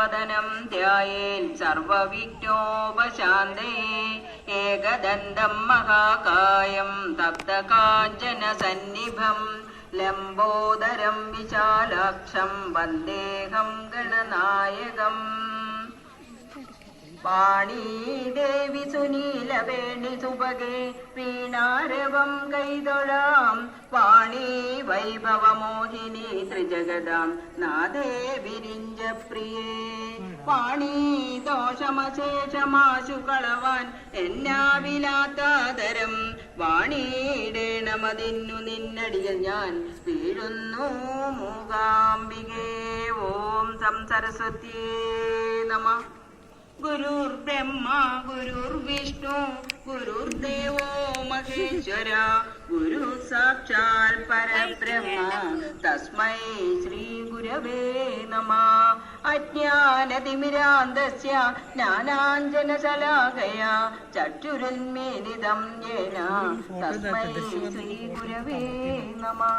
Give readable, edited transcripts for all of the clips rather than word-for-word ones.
സാധനം ധ്യായേൽ സർവവിഘ്നോപശാന്തയേ ഏകദന്തം മഹാകായം തപ്തകാഞ്ചന സന്നിഭം ലംബോദരം വിശാലാക്ഷം വന്ദേഹം ഗണനായകം. വാണീ ദേവി സുനീലവേണി സുഭഗേ വീണാരവം കൈതൊഴാം വാണീ വൈഭവമോഹിനി ത്രിജഗദാം നാദേ വിരിഞ്ച പ്രിയേ. വാണീ ദോഷമശേഷമാശു കളവാൻ എന്നാവിലാത്താതരം വാണിയിടേണമതിന്നു നിന്നടികൾ ഞാൻ വീഴുന്നു മൂകാംബികേ. ഓം സം സരസ്വത്യേ നമഃ. ഗുരുർബ്രഹ്മ ഗുരുർവിഷ്ണു ഗുരുർദേവോ മഹേശ്വര ഗുരു സാക്ഷാൽ പരബ്രഹ്മ തസ്മൈ ശ്രീ ഗുരവേ നമഃ. അജ്ഞാനതിമിരാന്തസ്യ ജ്ഞാനാഞ്ജനശലാകയാ ചക്ഷുരുന്മീലിതം യേന തസ്മൈ ശ്രീ ഗുരവേ നമഃ.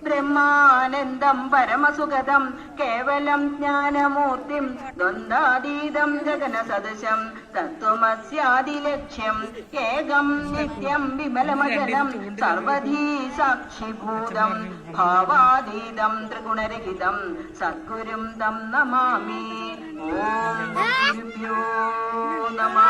ബ്രഹ്മാനന്ദം പരമസുഗതം കേവലം ജ്ഞാനമൂർത്തിം ദ്വന്ദ്വാതീതം ജഗനസദൃശം തത്വമസ്യാദിലക്ഷ്യം ഏകം നിത്യം വിമലമജലം സർവധീ സാക്ഷിഭൂതം ഭാവാതീതം ത്രിഗുണരഹിതം സദ്ഗുരും തം നമാമി. ഓം ഗുരുഭ്യോ നമഃ.